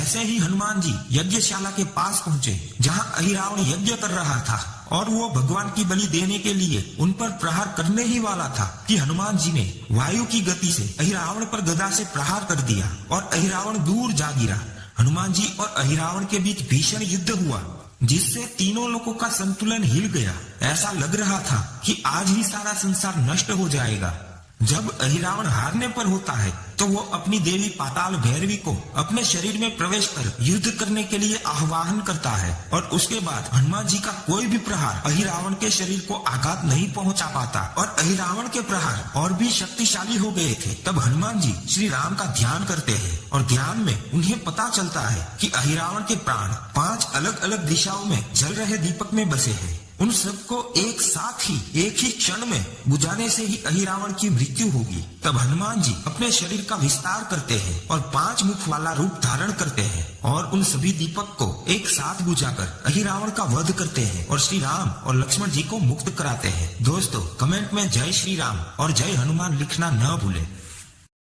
जैसे ही हनुमान जी यज्ञशाला के पास पहुँचे जहाँ अहिरावण यज्ञ कर रहा था और वो भगवान की बलि देने के लिए उन पर प्रहार करने ही वाला था कि हनुमान जी ने वायु की गति से अहिरावण पर गदा से प्रहार कर दिया और अहिरावण दूर जा गिरा। हनुमान जी और अहिरावण के बीच भीषण युद्ध हुआ जिससे तीनों लोगों का संतुलन हिल गया। ऐसा लग रहा था कि आज ही सारा संसार नष्ट हो जाएगा। जब अहिरावण हारने पर होता है तो वो अपनी देवी पाताल भैरवी को अपने शरीर में प्रवेश कर युद्ध करने के लिए आह्वान करता है और उसके बाद हनुमान जी का कोई भी प्रहार अहिरावण के शरीर को आघात नहीं पहुंचा पाता और अहिरावण के प्रहार और भी शक्तिशाली हो गए थे। तब हनुमान जी श्री राम का ध्यान करते हैं और ध्यान में उन्हें पता चलता है कि अहिरावण के प्राण 5 अलग अलग दिशाओं में जल रहे दीपक में बसे हैं। उन सबको एक साथ ही एक ही क्षण में बुझाने से ही अहिरावण की मृत्यु होगी। तब हनुमान जी अपने शरीर का विस्तार करते हैं और 5 मुख वाला रूप धारण करते हैं और उन सभी दीपक को एक साथ बुझाकर अहिरावण का वध करते हैं और श्री राम और लक्ष्मण जी को मुक्त कराते हैं। दोस्तों, कमेंट में जय श्री राम और जय हनुमान लिखना न भूलें।